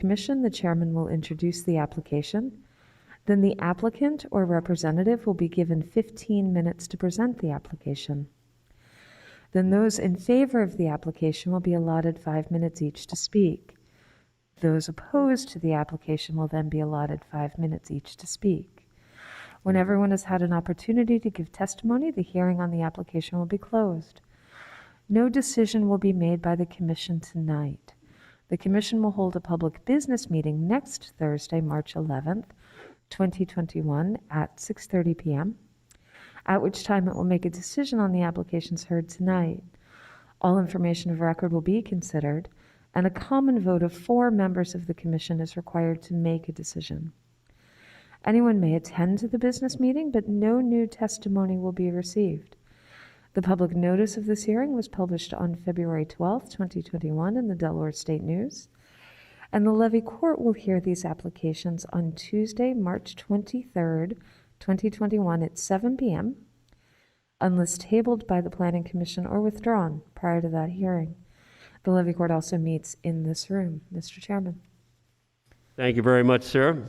Commission, the chairman will introduce the application. Then the applicant or representative will be given 15 minutes to present the application. Then those in favor of the application will be allotted 5 minutes each to speak. Those opposed to the application will then be allotted 5 minutes each to speak. When everyone has had an opportunity to give testimony, the hearing on the application will be closed. No decision will be made by the Commission tonight. The Commission will hold a public business meeting next Thursday, March 11th, 2021 at 6:30 p.m., at which time it will make a decision on the applications heard tonight. All information of record will be considered, and a common vote of 4 members of the Commission is required to make a decision. Anyone may attend to the business meeting, but no new testimony will be received. The public notice of this hearing was published on February 12th, 2021 in the Delaware State News, and the Levy Court will hear these applications on Tuesday, March 23rd, 2021 at 7 p.m., unless tabled by the Planning Commission or withdrawn prior to that hearing. The Levy Court also meets in this room. Mr. Chairman. Thank you very much, sir.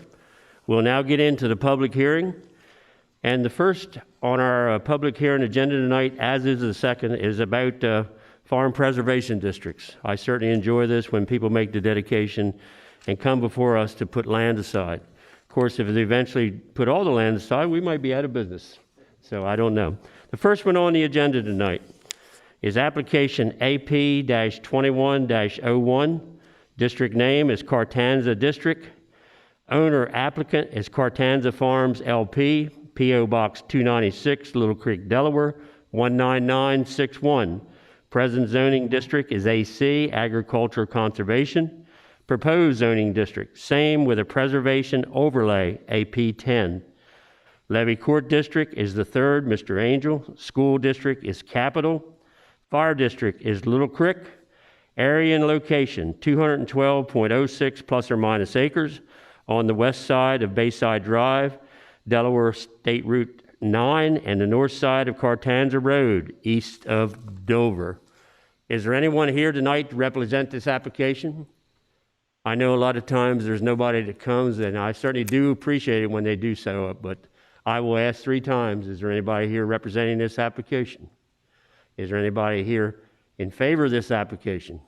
We'll now get into the public hearing. And the first on our public hearing agenda tonight, as is the second, is about farm preservation districts. I certainly enjoy this when people make the dedication and come before us to put land aside. Of course, if they eventually put all the land aside, we might be out of business. So I don't know. The first one on the agenda tonight is application AP-21-01. District name is Cartanza District. Owner applicant is Cartanza Farms LP, P.O. Box 296, Little Creek, Delaware, 19961. Present zoning district is AC, Agriculture Conservation. Proposed zoning district, same with a preservation overlay, AP10. Levy Court District is the third, Mr. Angel. School District is Capital. Fire District is Little Creek. Area and location, 212.06 plus or minus acres on the west side of Bayside Drive, Delaware State Route 9, and the north side of Cartanza Road, east of Dover. Is there anyone here tonight to represent this application? I know a lot of times there's nobody that comes, and I certainly do appreciate it when they do so, but I will ask 3 times, is there anybody here representing this application? Is there anybody here in favor of this application?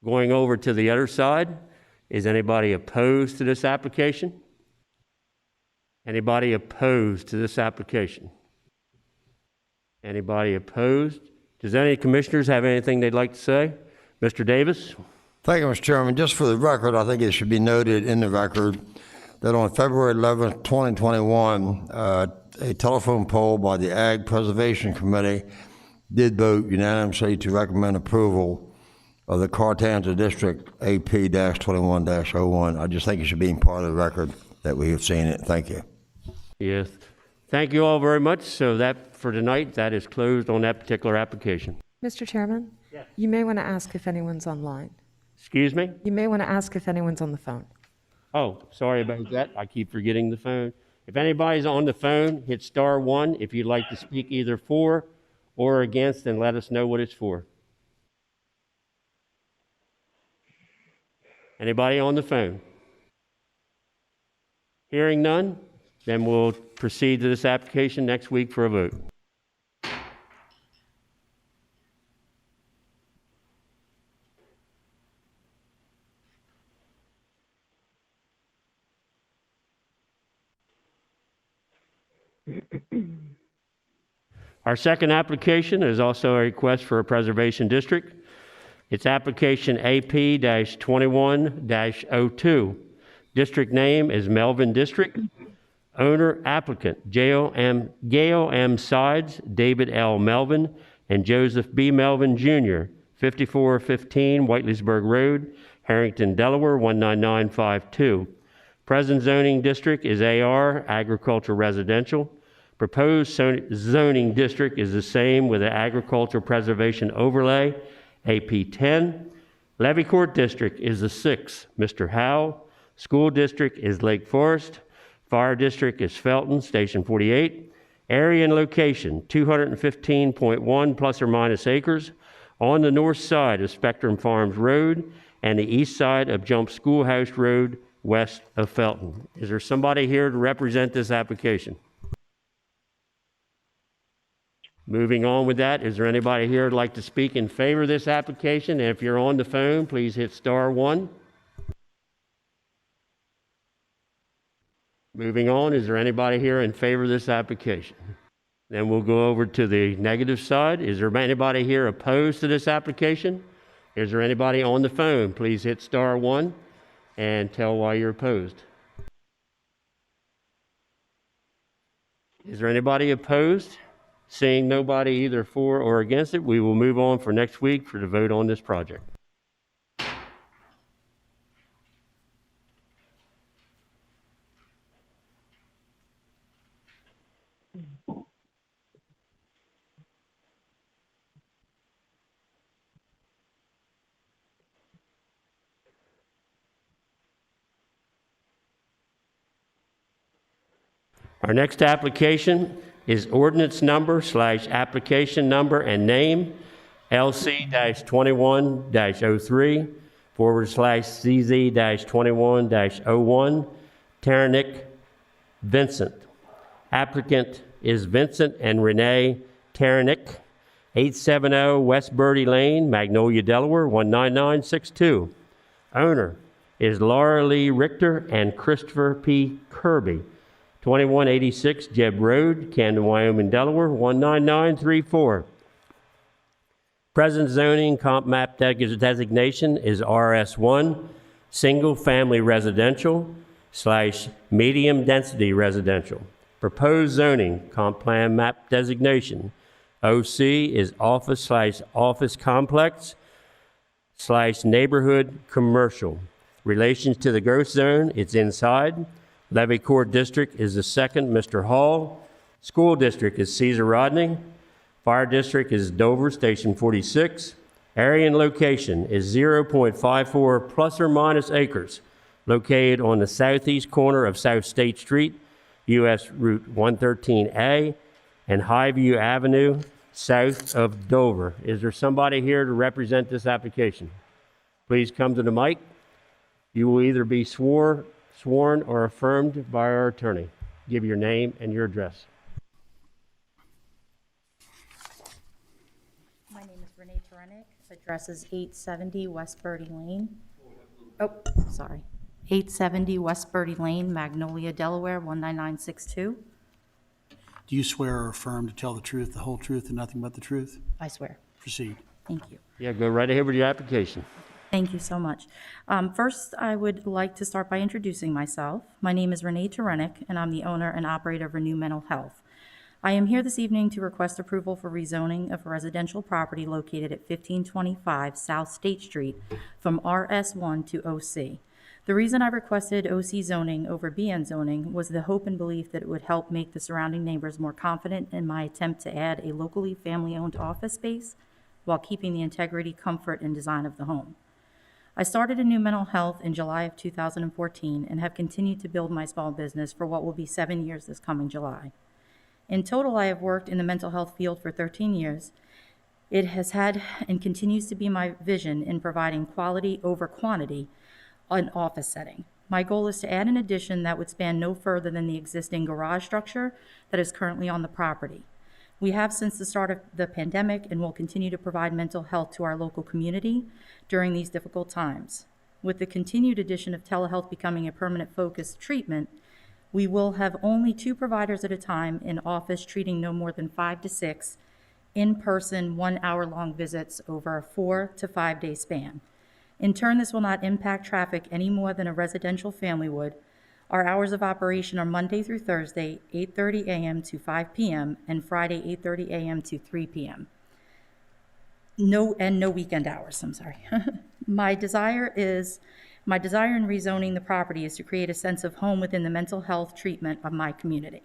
Going over to the other side, is anybody opposed to this application? Anybody opposed to this application? Anybody opposed? Does any commissioners have anything they'd like to say? Mr. Davis? Thank you, Mr. Chairman. Just for the record, I think it should be noted in the record that on February 11th, 2021, a telephone poll by the Ag Preservation Committee did vote unanimously to recommend approval of the Cartanza District AP-21-01. I just think it should be part of the record that we have seen it. Thank you. Yes. Thank you all very much. So that for tonight, that is closed on that particular application. Mr. Chairman? Yes. You may want to ask if anyone's online. Excuse me? You may want to ask if anyone's on the phone. Oh, sorry about that. I keep forgetting the phone. If anybody's on the phone, hit *1 if you'd like to speak either for or against, and let us know what it's for. Anybody on the phone? Hearing none, then we'll proceed to this application next week for a vote. Our second application is also a request for a preservation district. It's application AP-21-02. District name is Melvin District. Owner applicant Gail M. Sides, David L. Melvin, and Joseph B. Melvin Jr., 5415 Whiteley'sburg Road, Harrington, Delaware, 19952. Present zoning district is AR, Agriculture Residential. Proposed zoning district is the same with an agriculture preservation overlay, AP10. Levy Court District is the 6th, Mr. Howell. School District is Lake Forest. Fire District is Felton, Station 48. Area and location, 215.1 plus or minus acres on the north side of Spectrum Farms Road, and the east side of Jump Schoolhouse Road, west of Felton. Is there somebody here to represent this application? Moving on with that, is there anybody here who'd like to speak in favor of this application? And if you're on the phone, please hit *1. Moving on, is there anybody here in favor of this application? Then we'll go over to the negative side. Is there anybody here opposed to this application? Is there anybody on the phone? Please hit *1 and tell why you're opposed. Is there anybody opposed? Seeing nobody either for or against it, we will move on for next week for the vote on this project. Our next application is ordinance number / application number and name LC-21-03 / CZ-21-01 Taranick Vincent. Applicant is Vincent and Renee Taranick, 870 West Birdie Lane, Magnolia, Delaware, 19962. Owner is Laura Lee Richter and Christopher P. Kirby, 2186 Jeb Road, Camden, Wyoming, Delaware, 19934. Present zoning comp map designation is RS1, single family residential / medium density residential. Proposed zoning comp plan map designation OC is office / office complex / neighborhood commercial. Relations to the growth zone, it's inside. Levy Court District is the second, Mr. Hall. School District is Caesar Rodney. Fire District is Dover, Station 46. Area and location is 0.54 plus or minus acres, located on the southeast corner of South State Street, U.S. Route 113A, and Highview Avenue, south of Dover. Is there somebody here to represent this application? Please come to the mic. You will either be sworn or affirmed by our attorney. Give your name and your address. My name is Renee Taranick. Address is 870 West Birdie Lane. Oh, sorry. 870 West Birdie Lane, Magnolia, Delaware, 19962. Do you swear or affirm to tell the truth, the whole truth, and nothing but the truth? I swear. Proceed. Thank you. Yeah, go right ahead with your application. Thank you so much. First, I would like to start by introducing myself. My name is Renee Taranick, and I'm the owner and operator of Renew Mental Health. I am here this evening to request approval for rezoning of a residential property located at 1525 South State Street from RS1 to OC. The reason I requested OC zoning over BN zoning was the hope and belief that it would help make the surrounding neighbors more confident in my attempt to add a locally family-owned office space while keeping the integrity, comfort, and design of the home. I started Renew Mental Health in July of 2014 and have continued to build my small business for what will be 7 years this coming July. In total, I have worked in the mental health field for 13 years. It has had and continues to be my vision in providing quality over quantity in office setting. My goal is to add an addition that would span no further than the existing garage structure that is currently on the property. We have since the start of the pandemic and will continue to provide mental health to our local community during these difficult times. With the continued addition of telehealth becoming a permanent focused treatment, we will have only 2 providers at a time in office treating no more than 5 to 6 in-person 1-hour-long visits over a 4 to 5 day span. In turn, this will not impact traffic any more than a residential family would. Our hours of operation are Monday through Thursday, 8:30 a.m. to 5 p.m., and Friday, 8:30 a.m. to 3 p.m. No weekend hours, I'm sorry. My desire in rezoning the property is to create a sense of home within the mental health treatment of my community.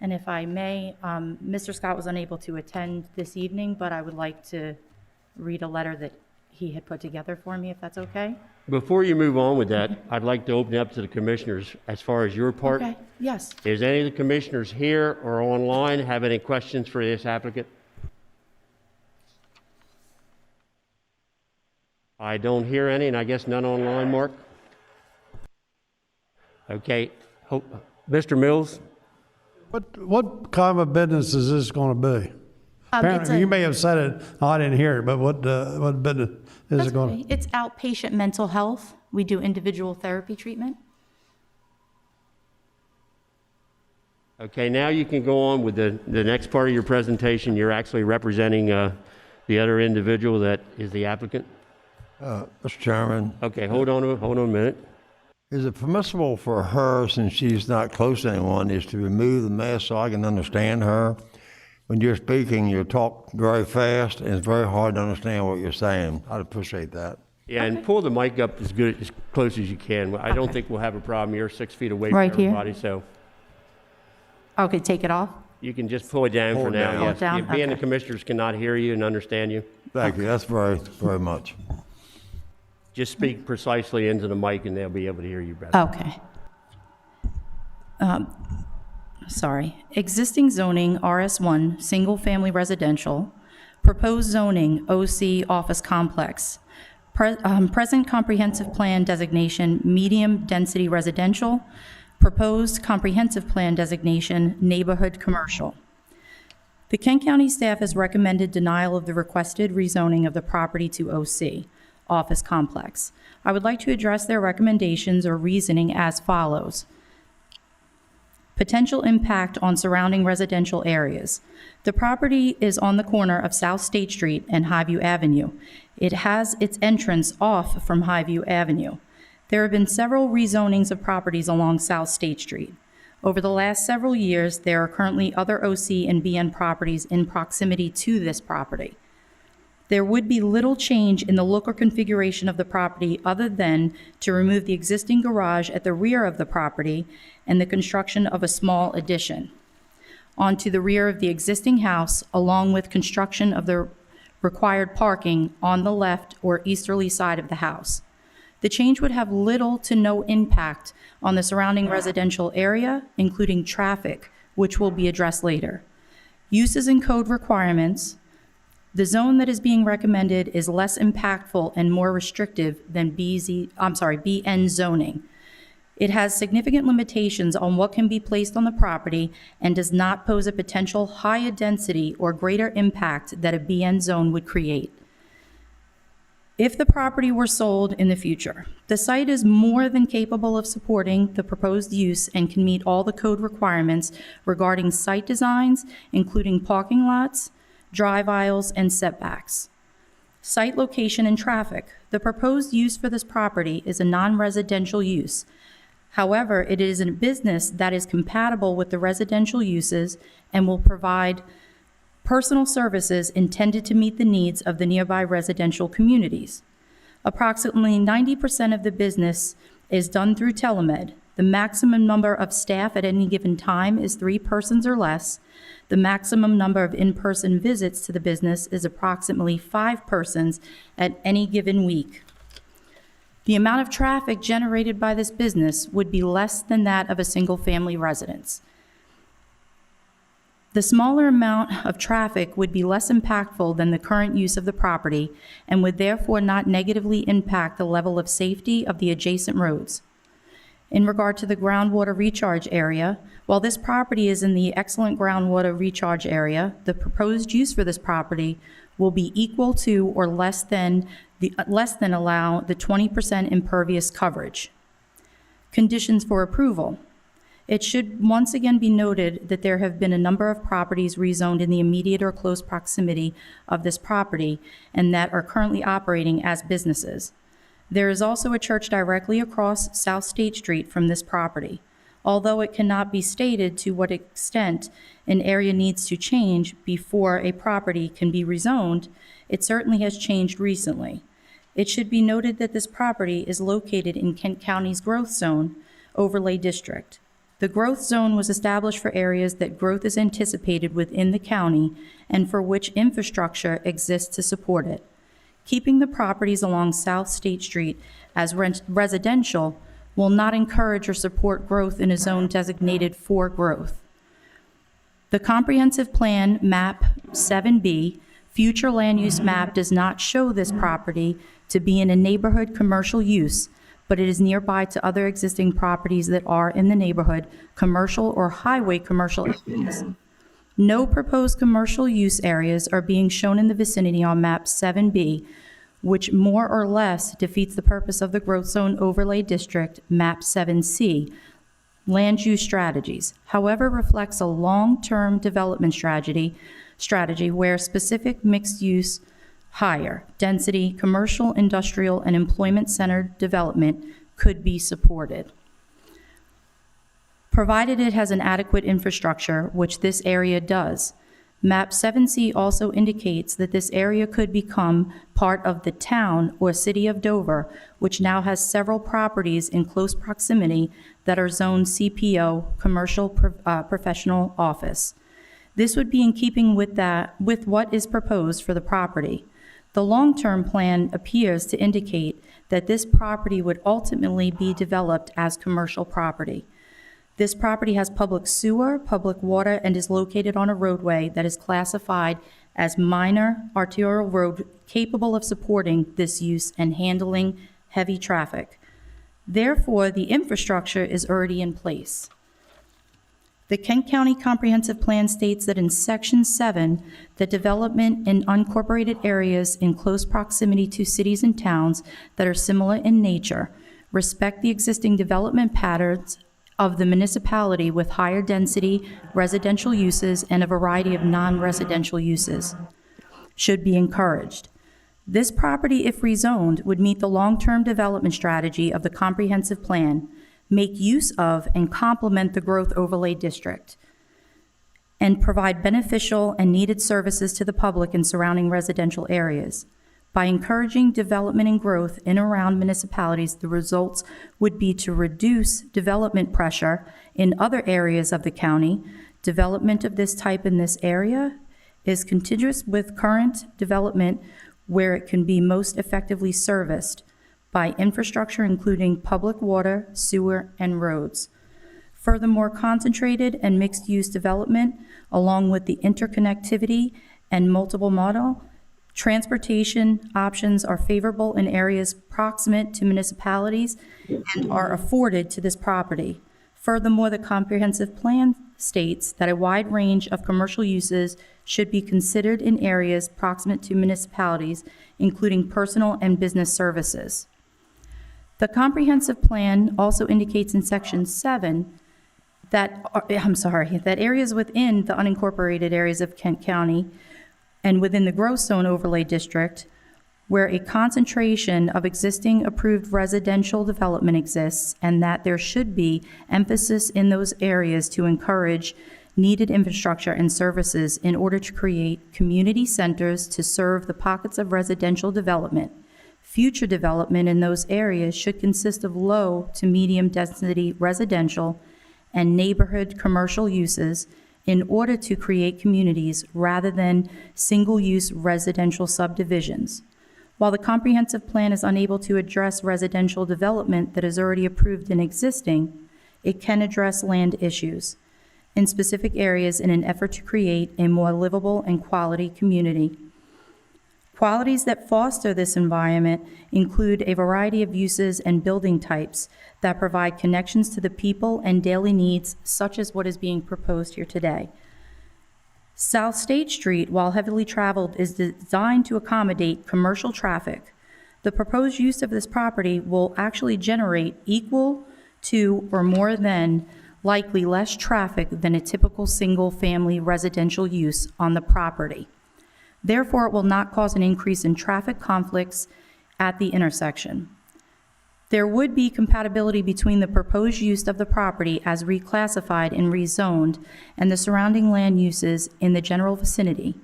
And if I may, Mr. Scott was unable to attend this evening, but I would like to read a letter that he had put together for me, if that's okay. Before you move on with that, I'd like to open it up to the commissioners as far as your part. Okay, yes. Is any of the commissioners here or online have any questions for this applicant? I don't hear any, and I guess none online, Mark? Okay. Mr. Mills? What kind of business is this going to be? Apparently, you may have said it, I didn't hear it, but what business is it going to? It's outpatient mental health. We do individual therapy treatment. Okay, now you can go on with the next part of your presentation. You're actually representing the other individual that is the applicant. Mr. Chairman, Okay, hold on a minute. is it permissible for her, since she's not close to anyone, is to remove the mask so I can understand her? When you're speaking, you talk very fast, and it's very hard to understand what you're saying. I'd appreciate that. Yeah, and pull the mic up as close as you can. I don't think we'll have a problem. You're 6 feet away Right from here? everybody, so Okay, take it off. you can just pull it down Pull for it now. down. Yes. Pull it down? Being the Okay. commissioners cannot hear you and understand you, Thank you. That's very, very much. just speak precisely into the mic and they'll be able to hear you better. Okay. Sorry. Existing zoning, RS1, single-family residential. Proposed zoning, OC office complex. Present comprehensive plan designation, medium-density residential. Proposed comprehensive plan designation, neighborhood commercial. The Kent County staff has recommended denial of the requested rezoning of the property to OC, office complex. I would like to address their recommendations or reasoning as follows. Potential impact on surrounding residential areas. The property is on the corner of South State Street and Highview Avenue. It has its entrance off from Highview Avenue. There have been several rezonings of properties along South State Street. Over the last several years, there are currently other OC and BN properties in proximity to this property. There would be little change in the look or configuration of the property other than to remove the existing garage at the rear of the property and the construction of a small addition onto the rear of the existing house, along with construction of the required parking on the left or easterly side of the house. The change would have little to no impact on the surrounding residential area, including traffic, which will be addressed later. Uses and code requirements. The zone that is being recommended is less impactful and more restrictive than BN zoning. It has significant limitations on what can be placed on the property and does not pose a potential higher density or greater impact that a BN zone would create. If the property were sold in the future, the site is more than capable of supporting the proposed use and can meet all the code requirements regarding site designs, including parking lots, drive aisles, and setbacks. Site location and traffic. The proposed use for this property is a non-residential use. However, it is a business that is compatible with the residential uses and will provide personal services intended to meet the needs of the nearby residential communities. Approximately 90% of the business is done through telemed. The maximum number of staff at any given time is 3 persons or less. The maximum number of in-person visits to the business is approximately 5 persons at any given week. The amount of traffic generated by this business would be less than that of a single-family residence. The smaller amount of traffic would be less impactful than the current use of the property and would therefore not negatively impact the level of safety of the adjacent roads. In regard to the groundwater recharge area, while this property is in the excellent groundwater recharge area, the proposed use for this property will be equal to or less than allow the 20% impervious coverage. Conditions for approval. It should once again be noted that there have been a number of properties rezoned in the immediate or close proximity of this property and that are currently operating as businesses. There is also a church directly across South State Street from this property. Although it cannot be stated to what extent an area needs to change before a property can be rezoned, it certainly has changed recently. It should be noted that this property is located in Kent County's Growth Zone Overlay District. The growth zone was established for areas that growth is anticipated within the county and for which infrastructure exists to support it. Keeping the properties along South State Street as residential will not encourage or support growth in a zone designated for growth. The comprehensive plan, map 7B, future land use map does not show this property to be in a neighborhood commercial use, but it is nearby to other existing properties that are in the neighborhood commercial or highway commercial areas. No proposed commercial use areas are being shown in the vicinity on map 7B, which more or less defeats the purpose of the Growth Zone Overlay District, map 7C, land use strategies. However, reflects a long-term development strategy where specific mixed-use, higher density, commercial, industrial, and employment-centered development could be supported, provided it has an adequate infrastructure, which this area does. Map 7C also indicates that this area could become part of the town or city of Dover, which now has several properties in close proximity that are zoned CPO, commercial professional office. This would be in keeping with what is proposed for the property. The long-term plan appears to indicate that this property would ultimately be developed as commercial property. This property has public sewer, public water, and is located on a roadway that is classified as minor arterial road capable of supporting this use and handling heavy traffic. Therefore, the infrastructure is already in place. The Kent County Comprehensive Plan states that in Section 7, the development in unincorporated areas in close proximity to cities and towns that are similar in nature respect the existing development patterns of the municipality with higher density residential uses and a variety of non-residential uses should be encouraged. This property, if rezoned, would meet the long-term development strategy of the comprehensive plan, make use of and complement the growth overlay district, and provide beneficial and needed services to the public in surrounding residential areas. By encouraging development and growth in and around municipalities, the results would be to reduce development pressure in other areas of the county. Development of this type in this area is contiguous with current development where it can be most effectively serviced by infrastructure including public water, sewer, and roads. Furthermore, concentrated and mixed-use development, along with the interconnectivity and multiple model, transportation options are favorable in areas proximate to municipalities and are afforded to this property. Furthermore, the comprehensive plan states that a wide range of commercial uses should be considered in areas proximate to municipalities, including personal and business services. The comprehensive plan also indicates in Section 7 that areas within the unincorporated areas of Kent County and within the Growth Zone Overlay District, where a concentration of existing approved residential development exists, and that there should be emphasis in those areas to encourage needed infrastructure and services in order to create community centers to serve the pockets of residential development. Future development in those areas should consist of low to medium density residential and neighborhood commercial uses in order to create communities rather than single-use residential subdivisions. While the comprehensive plan is unable to address residential development that is already approved and existing, it can address land issues in specific areas in an effort to create a more livable and quality community. Qualities that foster this environment include a variety of uses and building types that provide connections to the people and daily needs, such as what is being proposed here today. South State Street, while heavily traveled, is designed to accommodate commercial traffic. The proposed use of this property will actually generate equal to or more than likely less traffic than a typical single-family residential use on the property. Therefore, it will not cause an increase in traffic conflicts at the intersection. There would be compatibility between the proposed use of the property as reclassified and rezoned and the surrounding land uses in the general vicinity.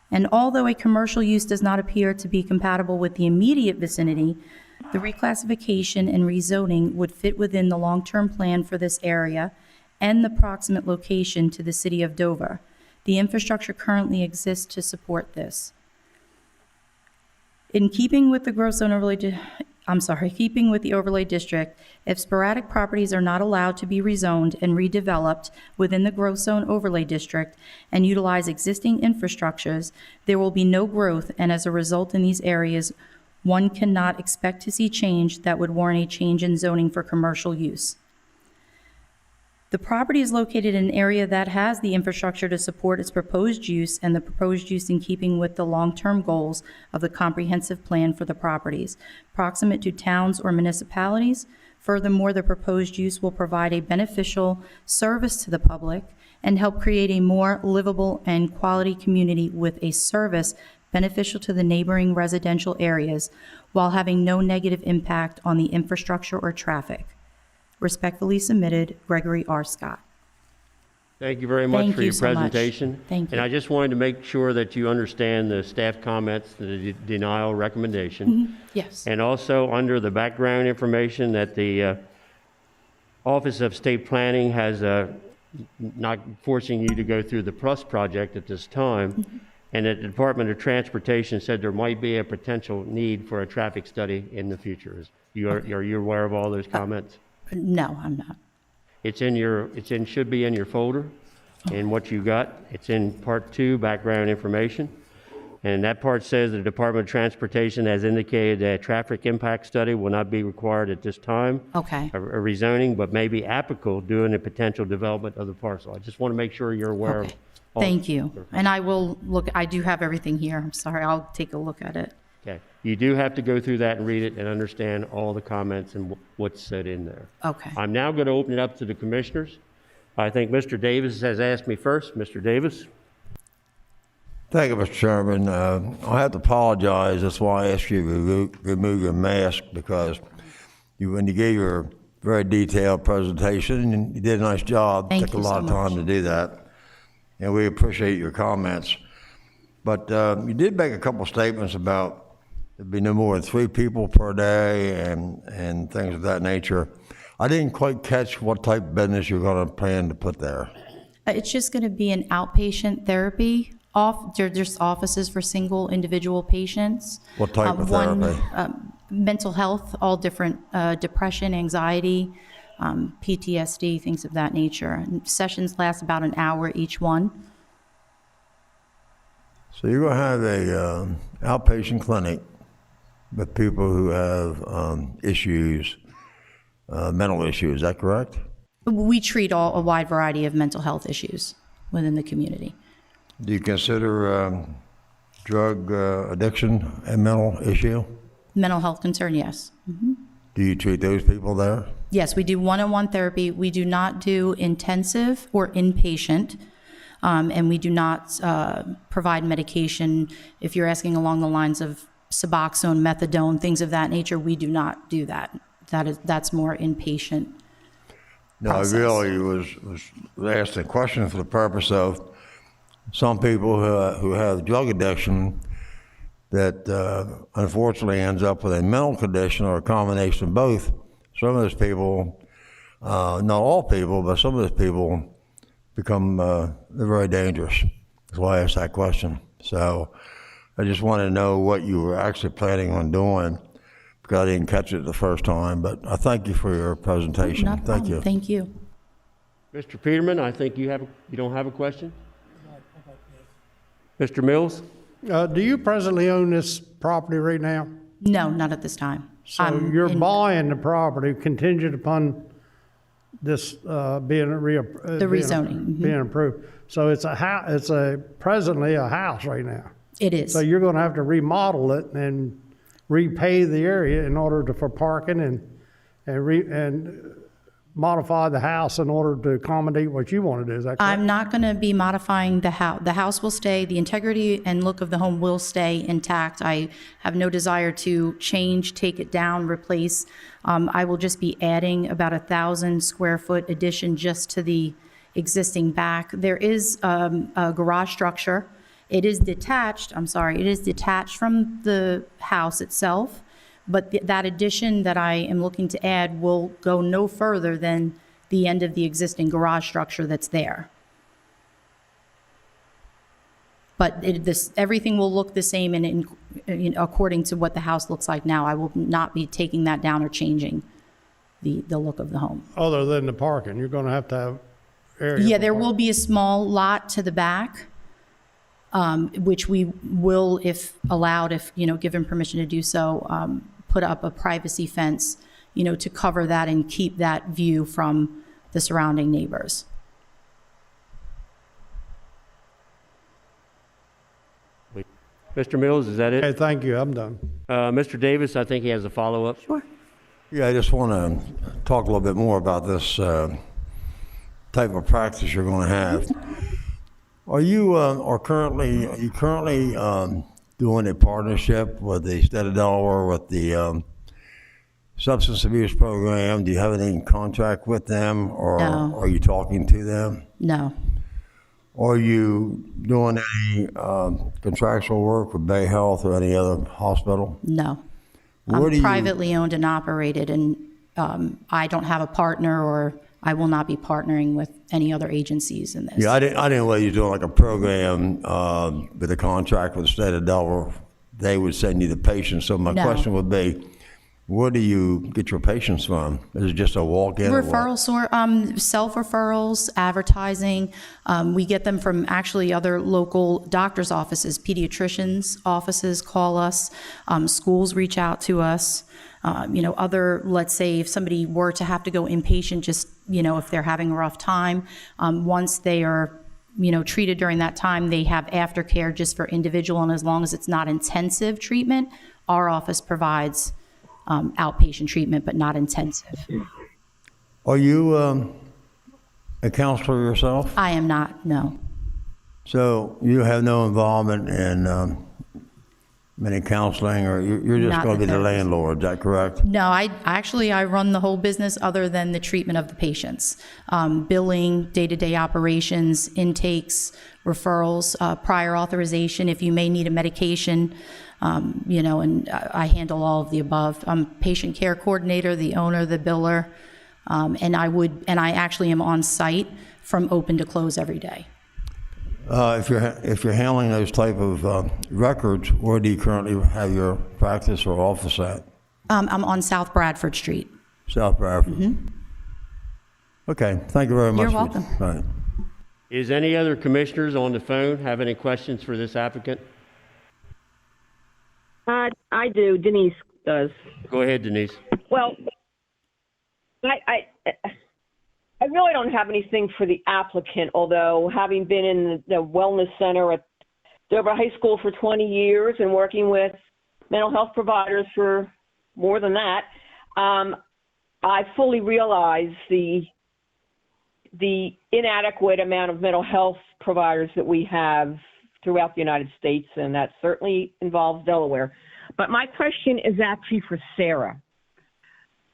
And although a commercial use does not appear to be compatible with the immediate vicinity, the reclassification and rezoning would fit within the long-term plan for this area and the proximate location to the city of Dover. The infrastructure currently exists to support this. In keeping with the keeping with the overlay district, if sporadic properties are not allowed to be rezoned and redeveloped within the Growth Zone Overlay District and utilize existing infrastructures, there will be no growth, and as a result in these areas one cannot expect to see change that would warrant a change in zoning for commercial use. The property is located in an area that has the infrastructure to support its proposed use and the proposed use in keeping with the long-term goals of the comprehensive plan for the properties, proximate to towns or municipalities. Furthermore, the proposed use will provide a beneficial service to the public and help create a more livable and quality community with a service beneficial to the neighboring residential areas while having no negative impact on the infrastructure or traffic. Respectfully submitted, Gregory R. Scott. Thank you very much Thank for you your so much. presentation. Thank And you. I just wanted to make sure that you understand the staff comments, the denial recommendation. Yes. And also under the background information that the Office of State Planning has not forcing you to go through the PLUS project at this time. And that the Department of Transportation said there might be a potential need for a traffic study in the future. Are you aware of all those comments? No, I'm not. Should be in your folder, in what you got. It's in Part 2, background information. And that part says the Department of Transportation has indicated that a traffic impact study will not be required at this time. Okay. A rezoning, but may be applicable during the potential development of the parcel. I just want to make sure you're aware of Okay. all. Thank you. And I will look, I do have everything here. I'm sorry, I'll take a look at it. Okay. You do have to go through that and read it and understand all the comments and what's said in there. Okay. I'm now going to open it up to the commissioners. I think Mr. Davis has asked me first. Mr. Davis? Thank you, Mr. Chairman. I have to apologize. That's why I asked you to remove your mask, because when you gave your very detailed presentation, and you did a nice job. Thank Took a you lot so of time much. to do that, and we appreciate your comments. But you did make a couple statements about there'd be no more than 3 people per day and things of that nature. I didn't quite catch what type of business you're going to plan to put there. It's just going to be an outpatient therapy. There's offices for single individual patients. What type of One, therapy? mental health, all different, depression, anxiety, PTSD, things of that nature. And sessions last about an hour each one. So you're going to have a outpatient clinic with people who have issues, mental issues. Is that correct? We treat a wide variety of mental health issues within the community. Do you consider drug addiction a mental issue? Mental health concern, yes. Do you treat those people there? Yes, we do one-on-one therapy. We do not do intensive or inpatient, and we do not provide medication. If you're asking along the lines of Suboxone, methadone, things of that nature, we do not do that. That's more inpatient. No, process. I really was asking a question for the purpose of some people who have drug addiction that unfortunately ends up with a mental condition or a combination of both. Some of those people, not all people, but some of those people become they're very dangerous. That's why I asked that question. So I just wanted to know what you were actually planning on doing, because I didn't catch it the first time. But I thank you for your presentation. Not a Thank problem. you. Thank you. Mr. Peterman, I think you don't have a question? Mr. Mills? Do you presently own this property right now? No, not at this time. So you're buying the property contingent upon this being rezoning, mhm. being approved. So it's presently a house right now. It is. So you're going to have to remodel it and repay the area in order for parking and modify the house in order to accommodate what you want to do. Is that correct? I'm not going to be modifying the house. The house will stay, the integrity and look of the home will stay intact. I have no desire to change, take it down, replace. I will just be adding about 1,000 square foot addition just to the existing back. There is a garage structure. It is detached, it is detached from the house itself. But that addition that I am looking to add will go no further than the end of the existing garage structure that's there. But everything will look the same according to what the house looks like now. I will not be taking that down or changing the look of the home. Other than the parking, you're going to have area. Yeah, for there parking. will be a small lot to the back which we will, if allowed, if, given permission to do so, put up a privacy fence, to cover that and keep that view from the surrounding neighbors. Mr. Mills, is that Okay, it? thank you, I'm done. Mr. Davis, I think he has a follow-up. Sure. Yeah, I just want to talk a little bit more about this type of practice you're going to have. Are you currently doing a partnership with the state of Delaware with the substance abuse program? Do you have any contract with them, or No. are you talking to them? No, Are you doing any contractual work with Bay Health or any other hospital? no. Where do I'm you- privately owned and operated, and I don't have a partner, or I will not be partnering with any other agencies in this. Yeah, I didn't know whether you're doing like a program with a contract with the state of Delaware. They would send you the patients. So my No. question would be, where do you get your patients from? Is it just a walk-in? or what? Self-referrals, advertising. We get them from actually other local doctor's offices, pediatricians' offices call us, schools reach out to us. Let's say if somebody were to have to go inpatient, just, if they're having a rough time, once they are, treated during that time, they have aftercare just for individual, and as long as it's not intensive treatment, our office provides outpatient treatment, but not intensive. Are you a counselor yourself? I am not, no. So you have no involvement in any counseling, or you're just Not going to the be the therapist. landlord, is that correct? No, I run the whole business other than the treatment of the patients. Billing, day-to-day operations, intakes, referrals, prior authorization, if you may need a medication, and I handle all of the above. I'm patient care coordinator, the owner, the biller, and I actually am on site from open to close every day. If you're handling those type of records, where do you currently have your practice or office at? I'm on South Bradford Street. South Bradford. Okay, thank you very much. You're welcome. All right. Is any other commissioners on the phone have any questions for this applicant? I do. Denise does. Go ahead, Denise. Well, I really don't have anything for the applicant, although having been in the wellness center at Dover High School for 20 years and working with mental health providers for more than that, I fully realize the inadequate amount of mental health providers that we have throughout the United States, and that certainly involves Delaware. But my question is actually for Sarah.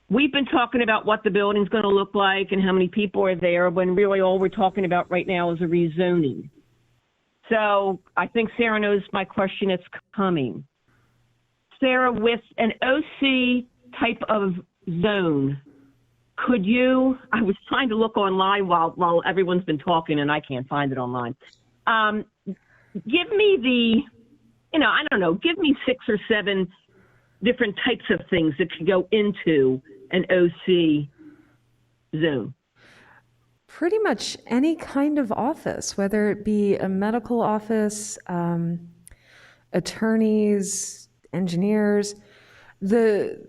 We've been talking about what the building's going to look like and how many people are there, when really all we're talking about right now is a rezoning. So I think Sarah knows my question that's coming. Sarah, with an OC type of zone, could you, I was trying to look online while everyone's been talking and I can't find it online. Give me give me 6 or 7 different types of things that could go into an OC zone. Pretty much any kind of office, whether it be a medical office, attorneys, engineers. The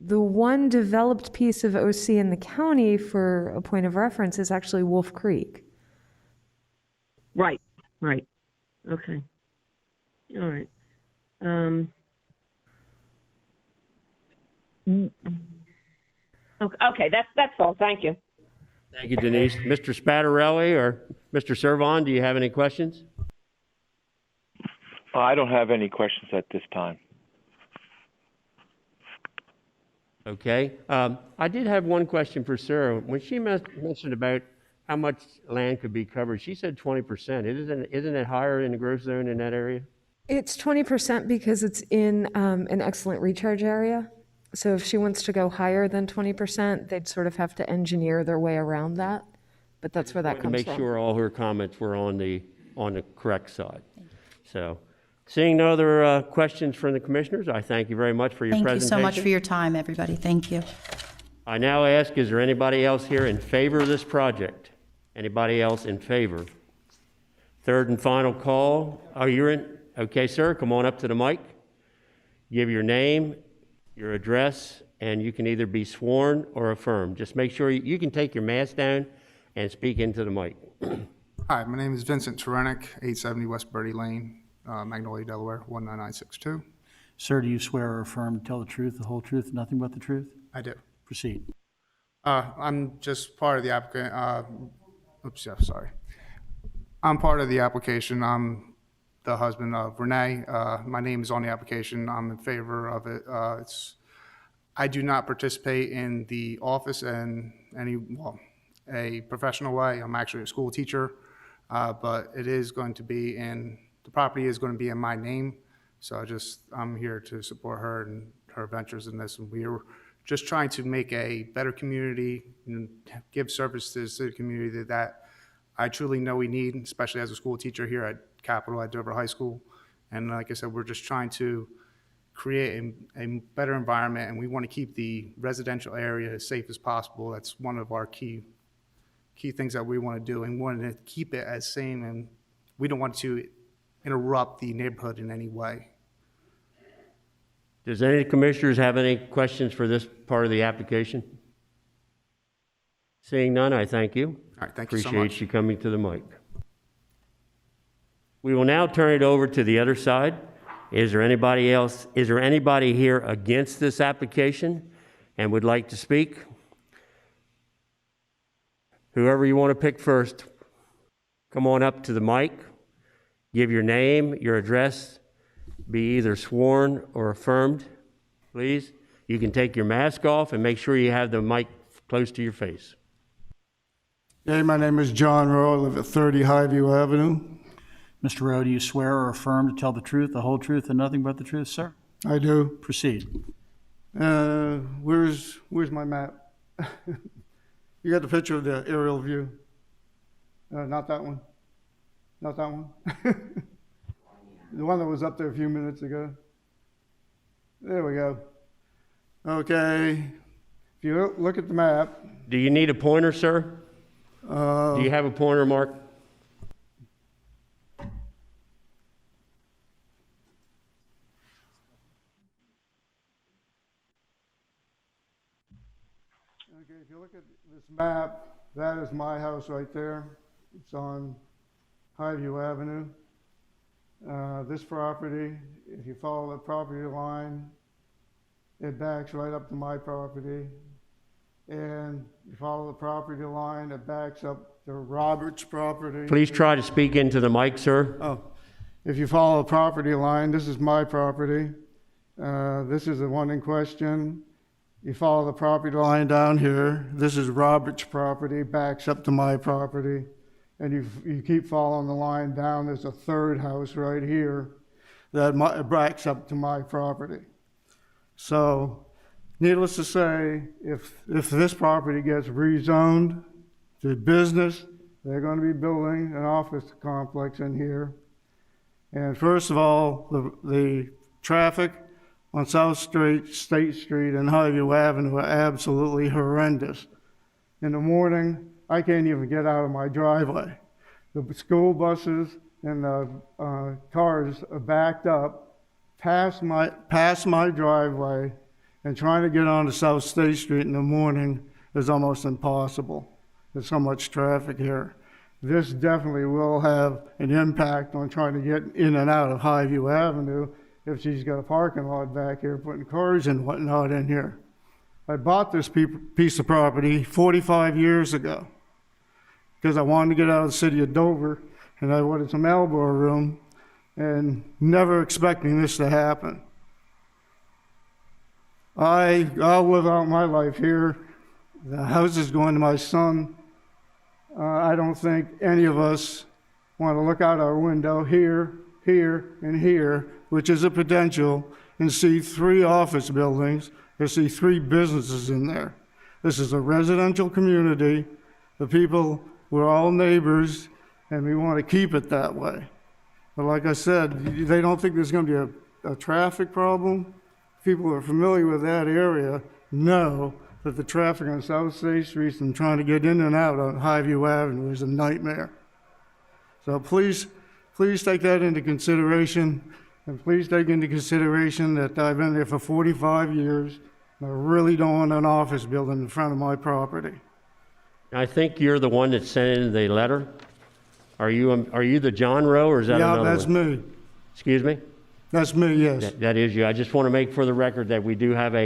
one developed piece of OC in the county, for a point of reference, is actually Wolf Creek. Right. Okay. All right. Okay, that's all. Thank you. Thank you, Denise. Mr. Spattarelli or Mr. Servon, do you have any questions? I don't have any questions at this time. Okay. I did have one question for Sarah. When she mentioned about how much land could be covered, she said 20%. Isn't it higher in the growth zone in that area? It's 20% because it's in an excellent recharge area. So if she wants to go higher than 20%, they'd sort of have to engineer their way around that. But that's where that To comes make from. sure all her comments were on the correct side. So, seeing no other questions from the commissioners, I thank you very much for your Thank you presentation. so much for your time, everybody. Thank you. I now ask, is there anybody else here in favor of this project? Anybody else in favor? Third and final call. Oh, you're in? Okay, sir, come on up to the mic. Give your name, your address, and you can either be sworn or affirmed. Just make sure you can take your mask down and speak into the mic. Hi, my name is Vincent Terenic, 870 West Birdie Lane, Magnolia, Delaware, 19962. Sir, do you swear or affirm to tell the truth, the whole truth, and nothing but the truth? I do. Proceed. I'm just part of the applicant. Sorry. I'm part of the application. I'm the husband of Renee. My name is on the application. I'm in favor of it. I do not participate in the office in a professional way. I'm actually a school teacher, but it is going to be the property is going to be in my name. So I'm here to support her and her ventures in this. And we are just trying to make a better community and give services to the community that I truly know we need, especially as a school teacher here at Capitol at Dover High School. And like I said, we're just trying to create a better environment, and we want to keep the residential area as safe as possible. That's one of our key things that we want to do, and we want to keep it as same, and we don't want to interrupt the neighborhood in any way. Does any commissioners have any questions for this part of the application? Seeing none, I thank you. All right, thank you so much. Appreciate you coming to the mic. We will now turn it over to the other side. Is there anybody here against this application and would like to speak? Whoever you want to pick first, come on up to the mic. Give your name, your address, be either sworn or affirmed, please. You can take your mask off and make sure you have the mic close to your face. Hey, my name is John Rowe. I live at 30 Highview Avenue. Mr. Rowe, do you swear or affirm to tell the truth, the whole truth, and nothing but the truth, sir? I do. Proceed. Where's my map? You got the picture of the aerial view? Not that one. Not that one. The one that was up there a few minutes ago. There we go. Okay. If you look at the map. Do you need a pointer, sir? Do you have a pointer, Mark? Okay, if you look at this map, that is my house right there. It's on Highview Avenue. This property, if you follow the property line, it backs right up to my property. And you follow the property line, it backs up to Robert's property. Please try to speak into the mic, sir. Oh, if you follow the property line, this is my property. This is the one in question. You follow the property line down here. This is Robert's property, backs up to my property. And you keep following the line down. There's a third house right here that backs up to my property. So, needless to say, if this property gets rezoned to business, they're going to be building an office complex in here. And first of all, the traffic on South Street, State Street, and Highview Avenue are absolutely horrendous. In the morning, I can't even get out of my driveway. The school buses and the cars are backed up past my driveway, and trying to get onto South State Street in the morning is almost impossible. There's so much traffic here. This definitely will have an impact on trying to get in and out of Highview Avenue if she's got a parking lot back here, putting cars and whatnot in here. I bought this piece of property 45 years ago because I wanted to get out of the city of Dover, and I wanted some elbow room, and never expecting this to happen. I'll live out my life here. The house is going to my son. I don't think any of us want to look out our window here, and here, which is a potential, and see 3 office buildings, and see 3 businesses in there. This is a residential community. The people, we're all neighbors, and we want to keep it that way. But like I said, they don't think there's going to be a traffic problem. People who are familiar with that area know that the traffic on South State Street and trying to get in and out on Highview Avenue is a nightmare. So please please take that into consideration. And please take into consideration that I've been there for 45 years. And I really don't want an office building in front of my property. I think you're the one that sent in the letter. Are you the John Rowe, or is that Yeah, another that's one? me. Excuse me? That's me, yes. That is you. I just want to make for the record that we do have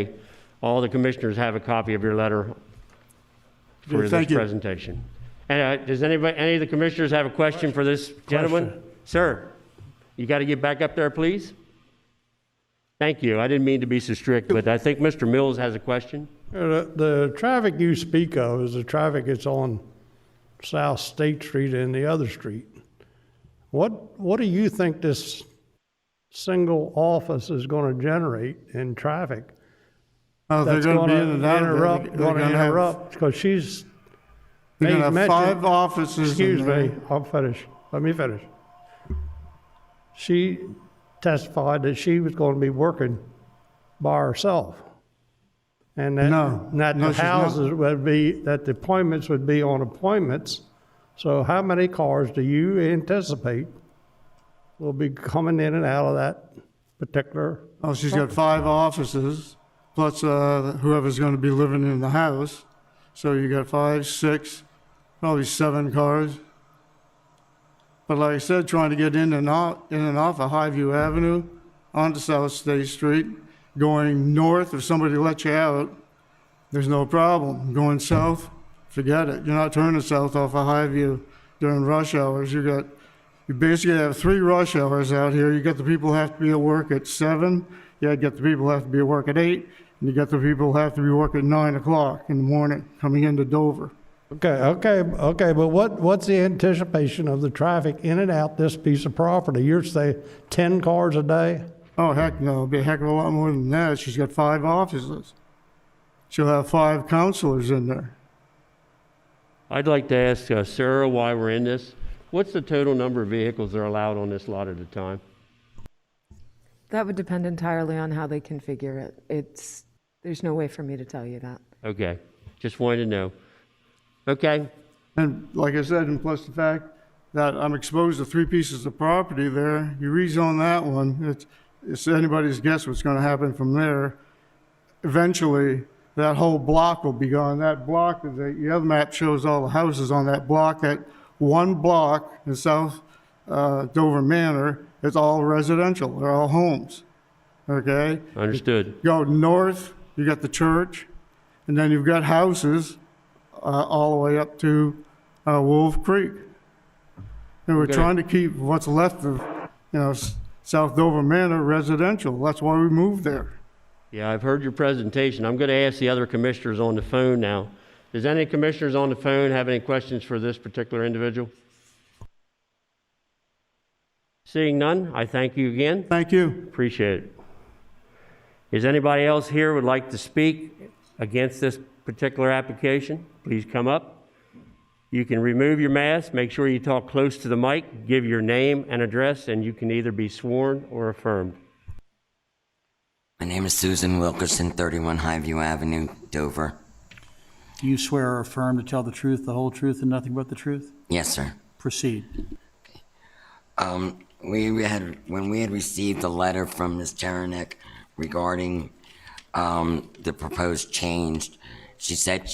all the commissioners have a copy of your letter for Yeah, this thank you. presentation. And does any of the commissioners have a question for this gentleman? Question. Sir, you got to get back up there, please. Thank you. I didn't mean to be so strict, but I think Mr. Mills has a question. The traffic you speak of is the traffic that's on South State Street and the other street. What do you think this single office is going to generate in traffic? Oh, they're That's going to be gonna in and out. interrupt, because she's They're going to made have mention- 5 offices. in Excuse there. me, I'll finish. Let me finish. She testified that she was going to be working by herself. And that, No. that No, the she's not. houses would be, that the appointments would be on appointments. So how many cars do you anticipate will be coming in and out of that particular? Oh, she's got 5 offices, plus whoever's going to be living in the house. So you got 5, 6, probably 7 cars. But like I said, trying to get in and off of Highview Avenue onto South State Street, going north, if somebody lets you out, there's no problem. Going south, forget it. You're not turning south off of Highview during rush hours. You basically have 3 rush hours out here. You got the people who have to be at work at 7. You got the people who have to be at work at 8. And you got the people who have to be working at 9 o'clock in the morning coming into Dover. Okay, but what's the anticipation of the traffic in and out this piece of property? You're saying 10 cars a day? Oh, heck no. It'll be a heck of a lot more than that. She's got 5 offices. She'll have 5 counselors in there. I'd like to ask Sarah, why we're in this, what's the total number of vehicles that are allowed on this lot at a time? That would depend entirely on how they configure it. There's no way for me to tell you that. Okay, just wanted to know. Okay, And like I said, and plus the fact that I'm exposed to 3 pieces of property there, you rezone that one, it's anybody's guess what's going to happen from there. Eventually, that whole block will be gone. That block, the other map shows all the houses on that block. That one block in South Dover Manor, it's all residential. They're all homes. Okay? understood. Go north, you got the church, and then you've got houses all the way up to Wolf Creek. And we're Okay. trying to keep what's left of, South Dover Manor residential. That's why we moved there. Yeah, I've heard your presentation. I'm going to ask the other commissioners on the phone now. Does any commissioners on the phone have any questions for this particular individual? Seeing none, I thank you again. Thank you. Appreciate it. Is anybody else here would like to speak against this particular application? Please come up. You can remove your mask, make sure you talk close to the mic, give your name and address, and you can either be sworn or affirmed. My name is Susan Wilkerson, 31 Highview Avenue, Dover. Do you swear or affirm to tell the truth, the whole truth, and nothing but the truth? Yes, sir. Proceed. When we had received a letter from Ms. Jaranek regarding the proposed change, she said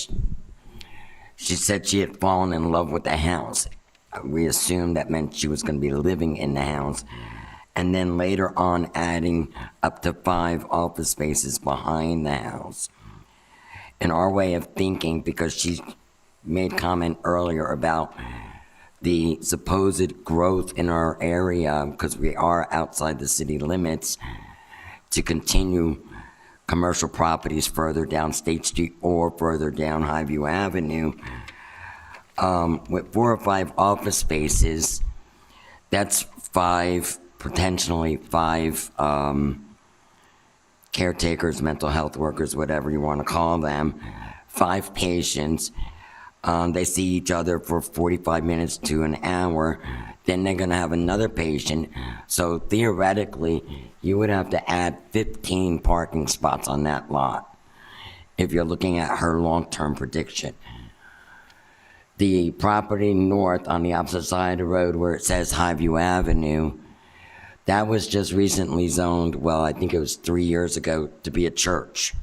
she had fallen in love with the house. We assumed that meant she was going to be living in the house, and then later on adding up to 5 office spaces behind the house. In our way of thinking, because she made comment earlier about the supposed growth in our area, because we are outside the city limits, to continue commercial properties further down State Street or further down Highview Avenue. With 4 or 5 office spaces, that's 5, potentially 5 caretakers, mental health workers, whatever you want to call them, 5 patients. They see each other for 45 minutes to an hour. Then they're going to have another patient. So theoretically, you would have to add 15 parking spots on that lot if you're looking at her long-term prediction. The property north on the opposite side of the road where it says Highview Avenue, that was just recently zoned, well, I think it was 3 years ago, to be a church.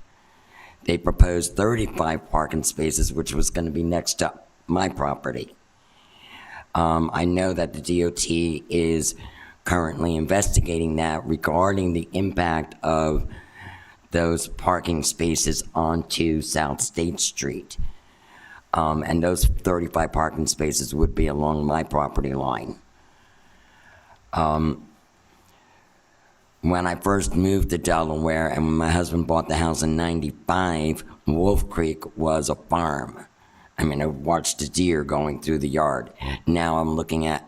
They proposed 35 parking spaces, which was going to be next to my property. I know that the DOT is currently investigating that regarding the impact of those parking spaces onto South State Street. And those 35 parking spaces would be along my property line. When I first moved to Delaware and when my husband bought the house in '95, Wolf Creek was a farm. I mean, I watched the deer going through the yard. Now I'm looking at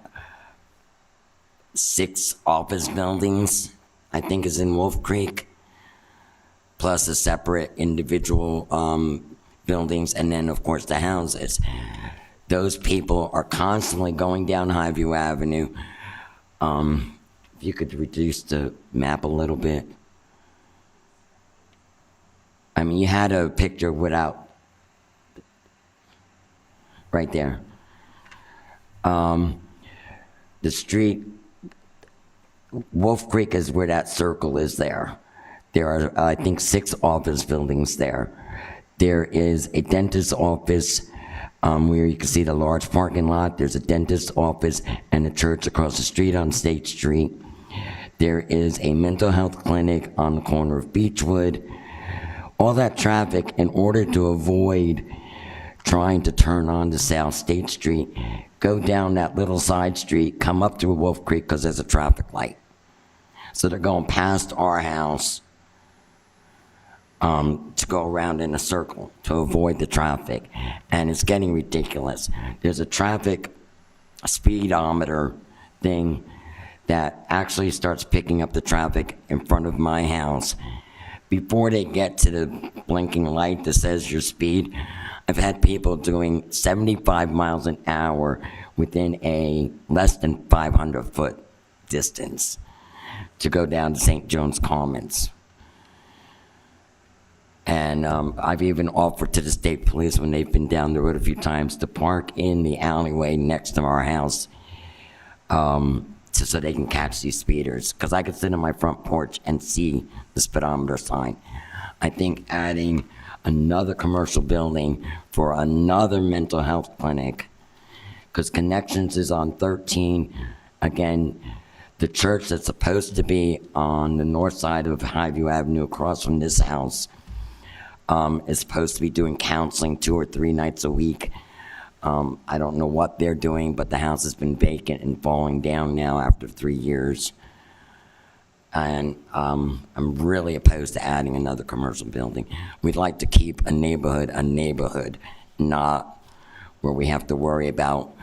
6 office buildings, I think is in Wolf Creek, plus a separate individual buildings, and then of course the houses. Those people are constantly going down Highview Avenue. If you could reduce the map a little bit. I mean, you had a picture without, right there. The street, Wolf Creek is where that circle is there. There are, I think, 6 office buildings there. There is a dentist's office where you can see the large parking lot. There's a dentist's office and a church across the street on State Street. There is a mental health clinic on the corner of Beechwood. All that traffic, in order to avoid trying to turn onto South State Street, go down that little side street, come up through Wolf Creek because there's a traffic light. So they're going past our house to go around in a circle to avoid the traffic. And it's getting ridiculous. There's a traffic speedometer thing that actually starts picking up the traffic in front of my house. Before they get to the blinking light that says your speed, I've had people doing 75 miles an hour within a less than 500-foot distance to go down to St. John's Commons. And I've even offered to the state police when they've been down the road a few times to park in the alleyway next to our house so they can catch these speeders. Because I could sit on my front porch and see the speedometer sign. I think adding another commercial building for another mental health clinic, because Connections is on 13. Again, the church that's supposed to be on the north side of Highview Avenue across from this house is supposed to be doing counseling 2 or 3 nights a week. I don't know what they're doing, but the house has been vacant and falling down now after 3 years. And I'm really opposed to adding another commercial building. We'd like to keep a neighborhood, not where we have to worry about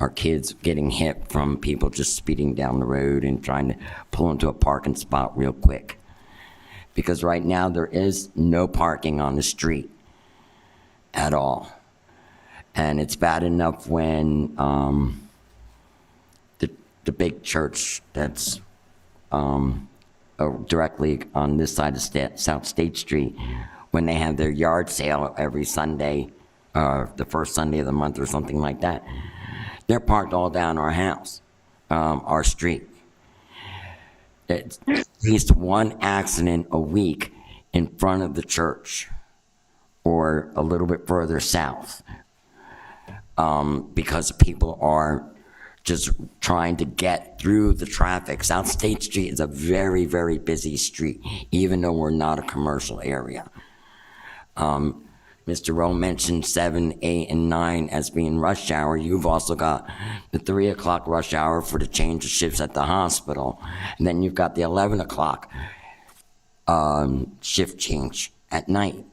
our kids getting hit from people just speeding down the road and trying to pull into a parking spot real quick. Because right now there is no parking on the street at all. And it's bad enough when the big church that's directly on this side of South State Street, when they have their yard sale every Sunday, the first Sunday of the month or something like that, they're parked all down our house, our street. It's at least 1 accident a week in front of the church or a little bit further south, because people are just trying to get through the traffic. South State Street is a very, very busy street, even though we're not a commercial area. Mr. Rowe mentioned 7, 8, and 9 as being rush hour. You've also got the 3 o'clock rush hour for the change of shifts at the hospital. And then you've got the 11 o'clock shift change at night.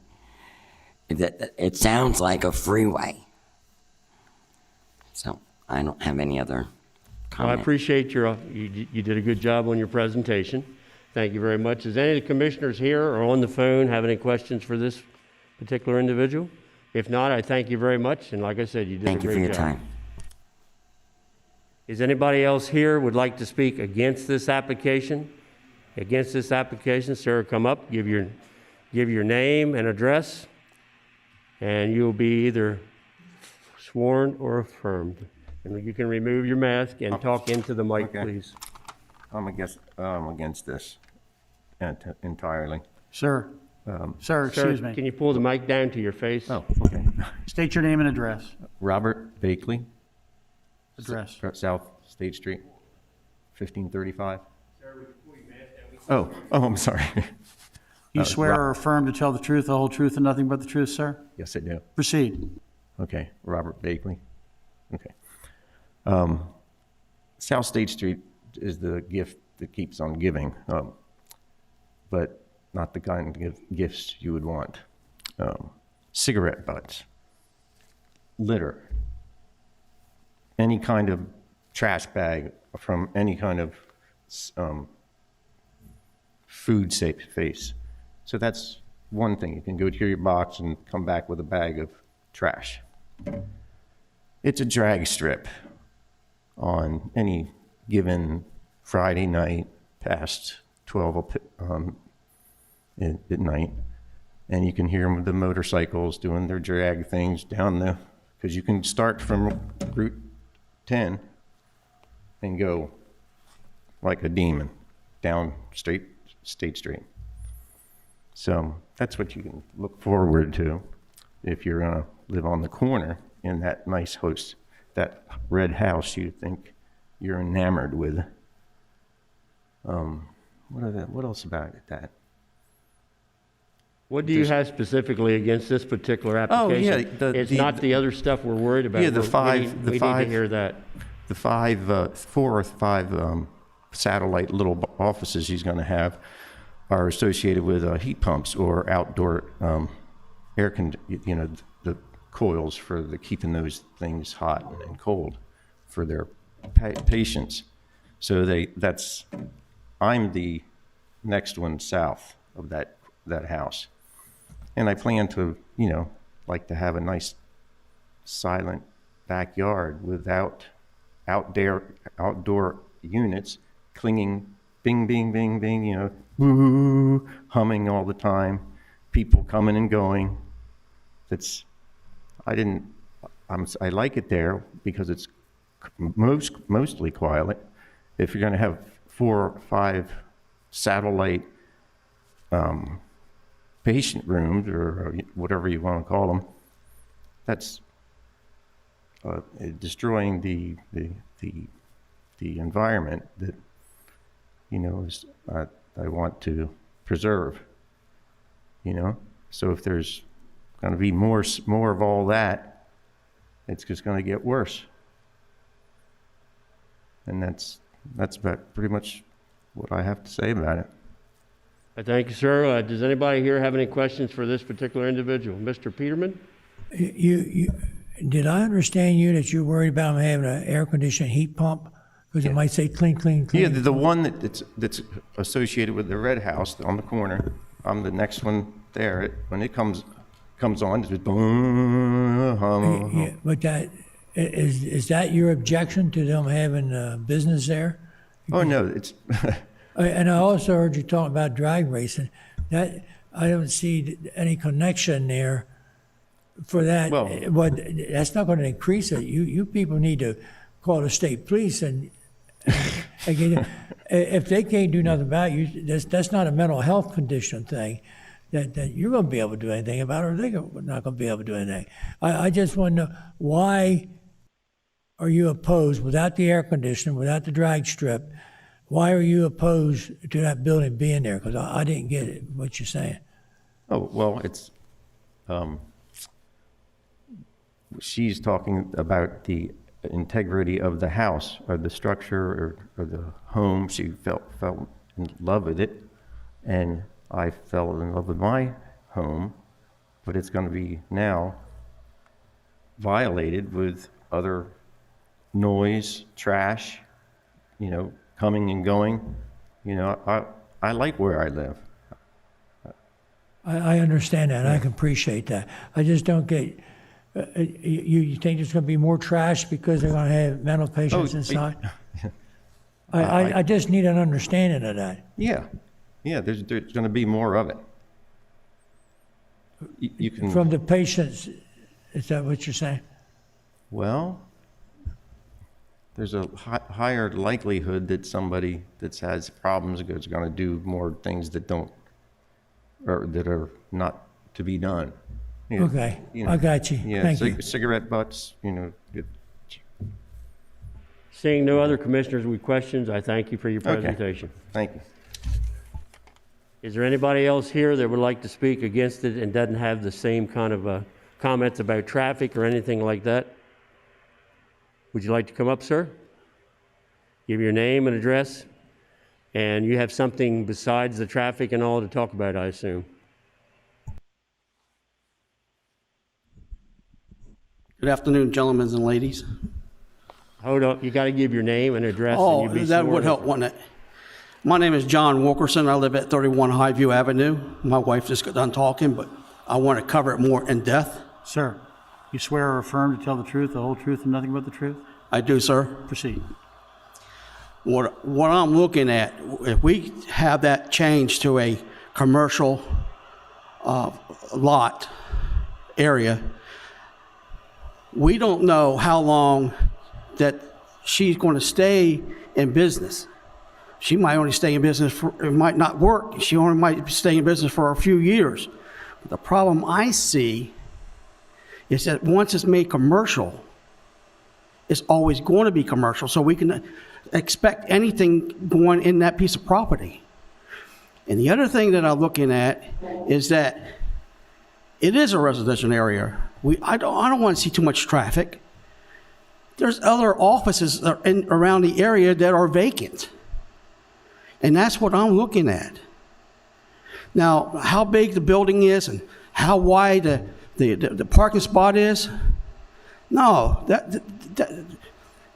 It sounds like a freeway. So I don't have any other Well, I comment. appreciate you did a good job on your presentation. Thank you very much. Does any of the commissioners here or on the phone have any questions for this particular individual? If not, I thank you very much. And like I said, you did Thank a you great for your job. time. Is anybody else here would like to speak against this application? Against this application, sir, come up, give your name and address, and you'll be either sworn or affirmed. And you can remove your mask and talk into the mic, Okay. please. I'm against this entirely. Sir, sir, excuse Sir, me. can you pull the mic down to your face? Oh, okay. State your name and address. Robert Bakley, Address. South State Street, 1535. Oh, I'm sorry. Do you swear or affirm to tell the truth, the whole truth, and nothing but the truth, sir? Yes, I do. Proceed. Okay, Robert Bakley. Okay. South State Street is the gift that keeps on giving, but not the kind of gifts you would want. Cigarette butts, litter, any kind of trash bag from any kind of food safe face. So that's one thing. You can go to your box and come back with a bag of trash. It's a drag strip on any given Friday night past 12 at night. And you can hear the motorcycles doing their drag things down the, because you can start from Route 10 and go like a demon down State Street. So that's what you can look forward to if you're gonna live on the corner in that nice house, that red house you think you're enamored with. What else about it that? What do you have specifically against this particular application? Oh, yeah, it's not the other stuff we're worried about. Yeah, the We five, need to hear that. The 4 or 5 satellite little offices he's going to have are associated with heat pumps or outdoor the coils for keeping those things hot and cold for their patients. So I'm the next one south of that house. And I plan to, like to have a nice silent backyard without outdoor units clinging, bing, bing, bing, bing, woo, humming all the time, people coming and going. I like it there because it's mostly quiet. If you're going to have 4 or 5 satellite patient rooms or whatever you want to call them, that's destroying the environment that I want to preserve. So if there's going to be more of all that, it's just going to get worse. And that's about pretty much what I have to say about it. Thank you, sir. Does anybody here have any questions for this particular individual? Mr. Peterman? Did I understand you that you're worried about him having an air conditioned heat pump? Because it might say clean, clean, clean. Yeah, the one that's associated with the red house on the corner. I'm the next one there. When it comes on, it's just boom, hum. Yeah, but is that your objection to them having a business there? Oh no, it's. And I also heard you talking about drag racing. That I don't see any connection there for that. Well, that's not going to increase it. You people need to call the state police and again, if they can't do nothing about you, that's not a mental health condition thing that you're going to be able to do anything about, or they're not going to be able to do anything. I just want to know, why are you opposed, without the air conditioning, without the drag strip, why are you opposed to that building being there? Because I didn't get it, what you're saying. Oh, well, it's, she's talking about the integrity of the house or the structure or the home. She fell in love with it, and I fell in love with my home, but it's going to be now violated with other noise, trash, coming and going. I like where I live. I understand that. I can appreciate that. I just don't get, you think there's going to be more trash because they're going to have mental patients inside? I just need an understanding of that. Yeah, there's going to be more of it. You can. From the patients, is that what you're saying? Well, there's a higher likelihood that somebody that has problems is going to do more things that don't, or that are not to be done. You know, Okay, you know, I got you. Yeah, Thank you. cigarette butts, you know. Seeing no other commissioners with questions, I thank you for your Okay. presentation. Thank you. Is there anybody else here that would like to speak against it and doesn't have the same kind of comments about traffic or anything like that? Would you like to come up, sir? Give your name and address, and you have something besides the traffic and all to talk about, I assume. Good afternoon, gentlemen and ladies. Hold on, you got to give your name and address. Oh, and you be that sworn would help, in. wouldn't it? My name is John Wilkerson. I live at 31 Highview Avenue. My wife just got done talking, but I want to cover it more in depth. Sir, you swear or affirm to tell the truth, the whole truth, and nothing but the truth? I do, sir. Proceed. What I'm looking at, if we have that changed to a commercial lot area, we don't know how long that she's going to stay in business. She might only stay in business for, it might not work. She only might stay in business for a few years. But the problem I see is that once it's made commercial, it's always going to be commercial. So we can expect anything going in that piece of property. And the other thing that I'm looking at is that it is a residential area. I don't want to see too much traffic. There's other offices around the area that are vacant. And that's what I'm looking at. Now, how big the building is and how wide the parking spot is, no,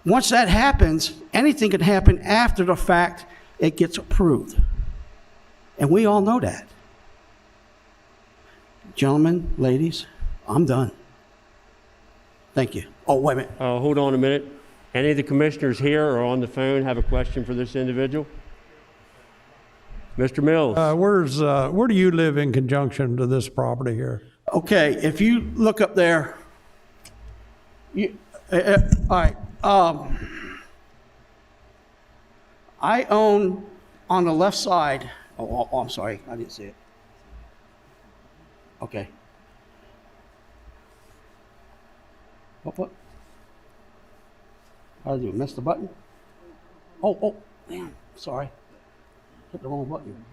once that happens, anything can happen after the fact it gets approved. And we all know that. Gentlemen, ladies, I'm done. Thank you. Oh, wait a minute. Hold on a minute. Any of the commissioners here or on the phone have a question for this individual? Mr. Mills. Where do you live in conjunction to this property here? Okay, if you look up there, all right. I own on the left side. Oh, I'm sorry, I didn't see it. Okay. What? How do you miss the button? Oh, damn, sorry. Hit the wrong button.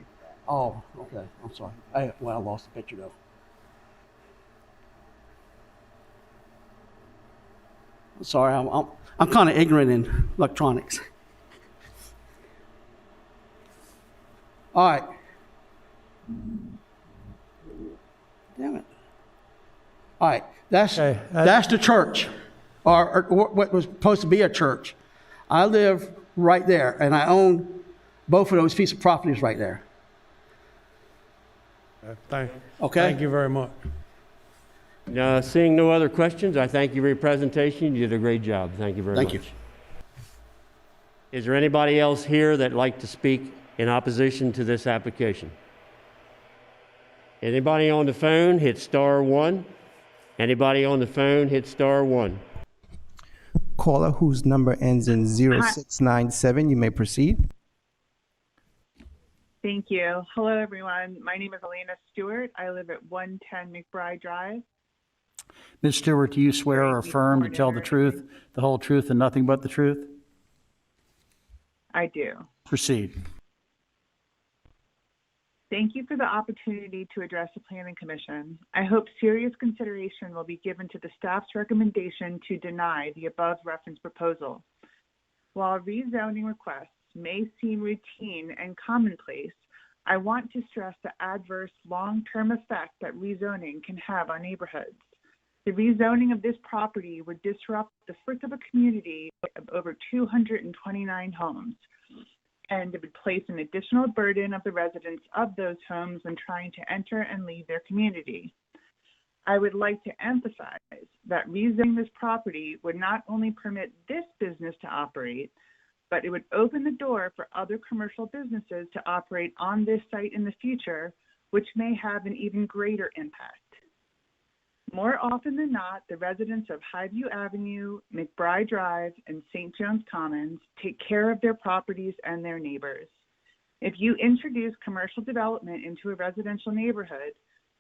Oh, okay, I'm sorry. I lost the picture though. Sorry, I'm kind of ignorant in electronics. All right. Damn it. All right, that's the church, or what was supposed to be a church. I live right there, and I own both of those pieces of properties right there. Thank Okay. you very much. Seeing no other questions, I thank you for your presentation. You did a great job. Thank you very much. Thank you. Is there anybody else here that'd like to speak in opposition to this application? Anybody on the phone, hit *1. Anybody on the phone, hit *1. Caller whose number ends in 0697, you may proceed. Thank you. Hello, everyone. My name is Elena Stewart. I live at 110 McBride Drive. Ms. Stewart, do you swear or affirm to tell the truth, the whole truth, and nothing but the truth? I do. Proceed. Thank you for the opportunity to address the Planning Commission. I hope serious consideration will be given to the staff's recommendation to deny the above referenced proposal. While rezoning requests may seem routine and commonplace, I want to stress the adverse long-term effect that rezoning can have on neighborhoods. The rezoning of this property would disrupt the fruits of a community of over 229 homes, and it would place an additional burden of the residents of those homes when trying to enter and leave their community. I would like to emphasize that rezoning this property would not only permit this business to operate, but it would open the door for other commercial businesses to operate on this site in the future, which may have an even greater impact. More often than not, the residents of Highview Avenue, McBride Drive, and St. John's Commons take care of their properties and their neighbors. If you introduce commercial development into a residential neighborhood,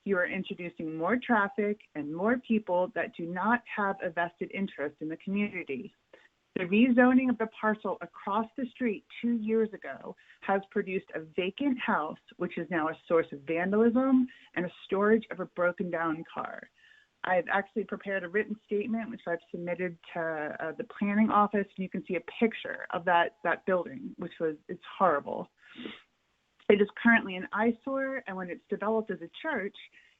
you are introducing more traffic and more people that do not have a vested interest in the community. The rezoning of the parcel across the street 2 years ago has produced a vacant house, which is now a source of vandalism and a storage of a broken down car. I've actually prepared a written statement, which I've submitted to the planning office. And you can see a picture of that building, it's horrible. It is currently an eyesore, and when it's developed as a church,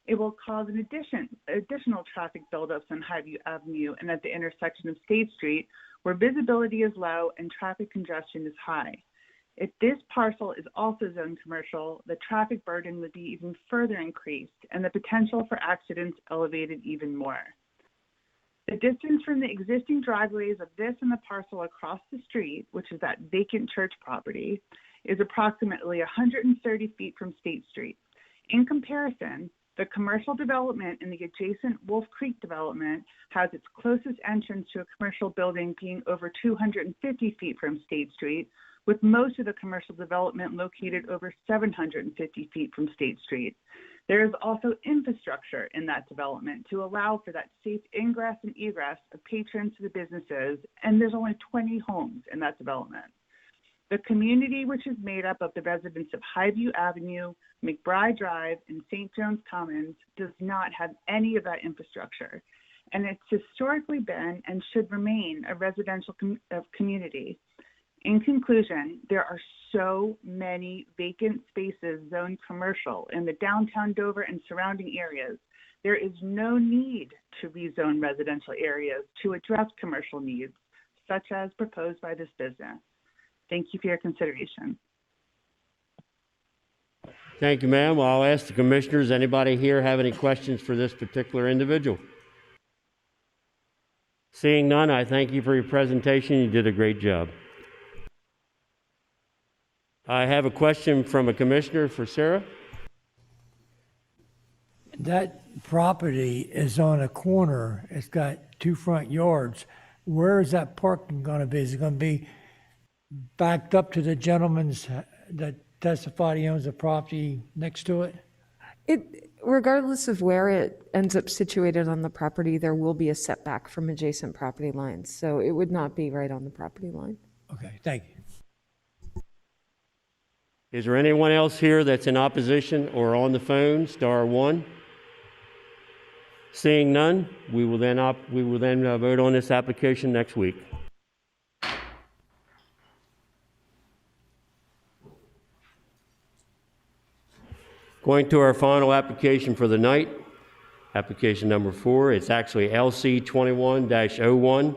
it will cause an additional traffic buildups on Highview Avenue and at the intersection of State Street, where visibility is low and traffic congestion is high. If this parcel is also zoned commercial, the traffic burden would be even further increased and the potential for accidents elevated even more. The distance from the existing driveways of this and the parcel across the street, which is that vacant church property, is approximately 130 feet from State Street. In comparison, the commercial development in the adjacent Wolf Creek development has its closest entrance to a commercial building being over 250 feet from State Street, with most of the commercial development located over 750 feet from State Street. There is also infrastructure in that development to allow for that safe ingress and egress of patrons to the businesses, and there's only 20 homes in that development. The community, which is made up of the residents of Highview Avenue, McBride Drive, and St. John's Commons, does not have any of that infrastructure. And it's historically been and should remain a residential community. In conclusion, there are so many vacant spaces zoned commercial in the downtown Dover and surrounding areas. There is no need to rezone residential areas to address commercial needs, such as proposed by this business. Thank you for your consideration. Thank you, ma'am. Well, I'll ask the commissioners, anybody here have any questions for this particular individual? Seeing none, I thank you for your presentation. You did a great job. I have a question from a commissioner for Sarah. That property is on a corner. It's got 2 front yards. Where is that parking going to be? Is it going to be backed up to the gentleman's that testified he owns the property next to it? Regardless of where it ends up situated on the property, there will be a setback from adjacent property lines. So it would not be right on the property line. Okay, thank you. Is there anyone else here that's in opposition or on the phone? Star 1. Seeing none, we will then vote on this application next week. Going to our final application for the night, application number 4. It's actually LC 21-01,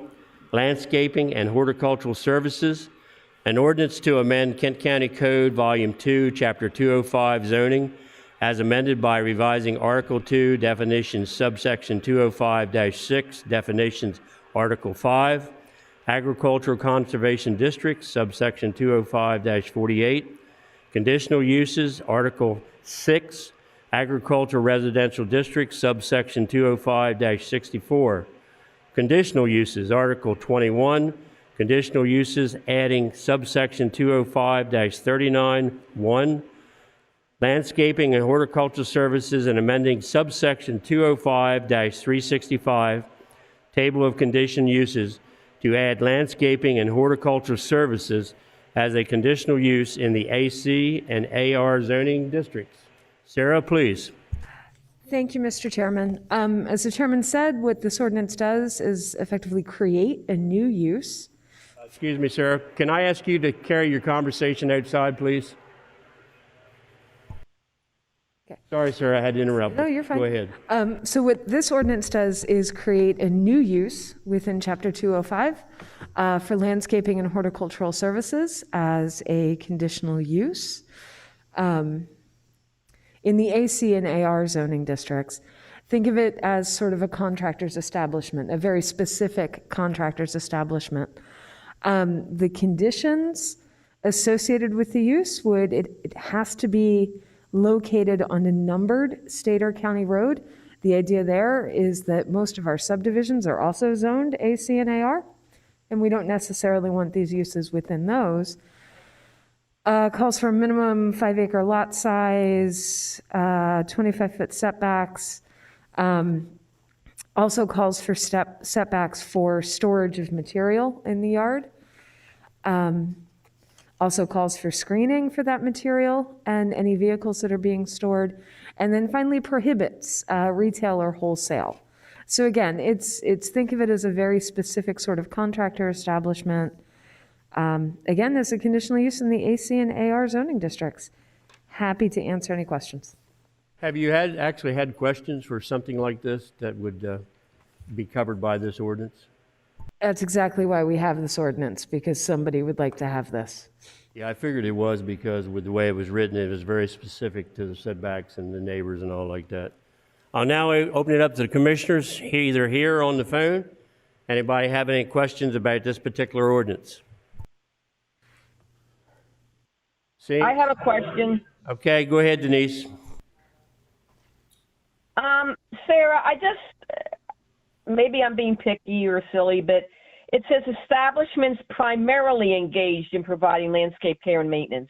Landscaping and Horticultural Services, an ordinance to amend Kent County Code, Volume 2, Chapter 205, Zoning, as amended by revising Article 2, Definitions, Subsection 205-6, Definitions, Article 5, Agricultural Conservation Districts, Subsection 205-48, Conditional Uses, Article 6, Agricultural Residential Districts, Subsection 205-64. Conditional Uses, Article 21, Conditional Uses, adding Subsection 205-39(1), Landscaping and Horticultural Services, and amending Subsection 205-365, Table of Conditional Uses, to add Landscaping and Horticultural Services as a conditional use in the AC and AR zoning districts. Sarah, please. Thank you, Mr. Chairman. As the chairman said, what this ordinance does is effectively create a new use. Excuse me, Sarah. Can I ask you to carry your conversation outside, please? Okay. Sorry, Sarah, I had to interrupt. No, you're fine. Go ahead. So what this ordinance does is create a new use within Chapter 205 for landscaping and horticultural services as a conditional use. In the AC and AR zoning districts, think of it as sort of a contractor's establishment, a very specific contractor's establishment. The conditions associated with the use it has to be located on a numbered state or county road The idea there is that most of our subdivisions are also zoned AC and AR, and we don't necessarily want these uses within those. Calls for minimum 5-acre lot size, 25-foot setbacks. Also calls for setbacks for storage of material in the yard. Also calls for screening for that material and any vehicles that are being stored. And then finally prohibits retail or wholesale. So again, it's think of it as a very specific sort of contractor establishment. Again, there's a conditional use in the AC and AR zoning districts. Happy to answer any questions. Have you actually had questions for something like this that would be covered by this ordinance? That's exactly why we have this ordinance, because somebody would like to have this. Yeah, I figured it was because with the way it was written, it was very specific to the setbacks and the neighbors and all like that. I'll now open it up to the commissioners, either here or on the phone. Anybody have any questions about this particular ordinance? See? I have a question. Okay, go ahead, Denise. Sarah, maybe I'm being picky or silly, but it says establishments primarily engaged in providing landscape care and maintenance.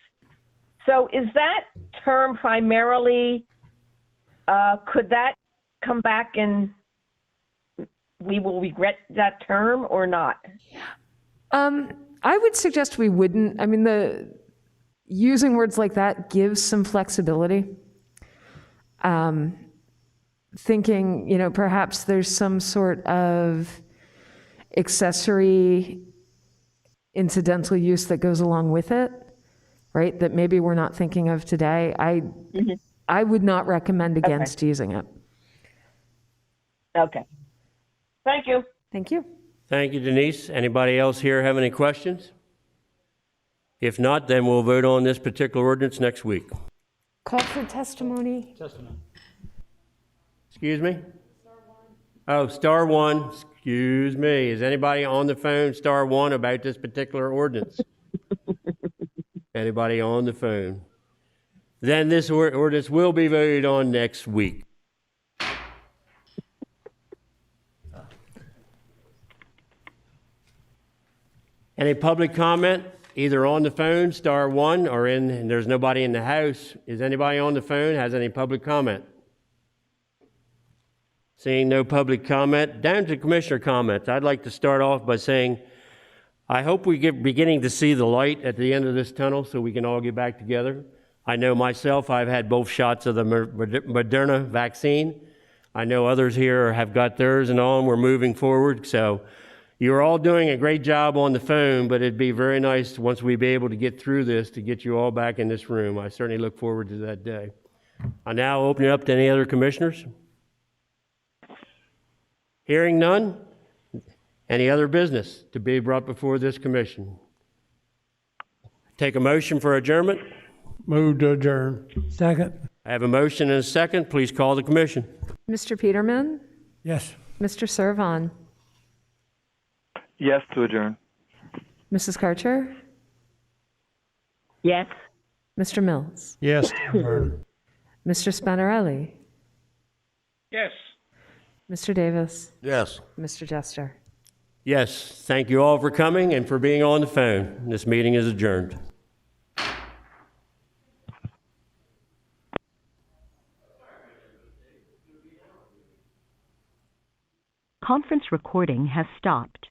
So is that term primarily, could that come back and we will regret that term or not? I would suggest we wouldn't. I mean, using words like that gives some flexibility. Thinking, perhaps there's some sort of accessory incidental use that goes along with it, right? That maybe we're not thinking of today. I would not recommend against using it. Okay. Thank you. Thank you. Thank you, Denise. Anybody else here have any questions? If not, then we'll vote on this particular ordinance next week. Call for testimony. Excuse me? Oh, star one. Excuse me. Is anybody on the phone, star one, about this particular ordinance? Anybody on the phone? Then this ordinance will be voted on next week. Any public comment, either on the phone, star one, or and there's nobody in the house. Is anybody on the phone, has any public comment? Seeing no public comment, down to commissioner comments. I'd like to start off by saying, I hope we get beginning to see the light at the end of this tunnel so we can all get back together. I know myself, I've had both shots of the Moderna vaccine. I know others here have got theirs and all, and we're moving forward. So you're all doing a great job on the phone, but it'd be very nice once we be able to get through this to get you all back in this room. I certainly look forward to that day. I now open it up to any other commissioners. Hearing none, any other business to be brought before this commission? Take a motion for adjournment. Move to adjourn. Second. I have a motion and a second. Please call the commission. Mr. Peterman? Yes. Mr. Servon? Yes to adjourn. Mrs. Karcher? Yes. Mr. Mills? Yes to adjourn. Mr. Spanarelli? Yes. Mr. Davis? Yes. Mr. Jester? Yes, thank you all for coming and for being on the phone. This meeting is adjourned. Conference recording has stopped.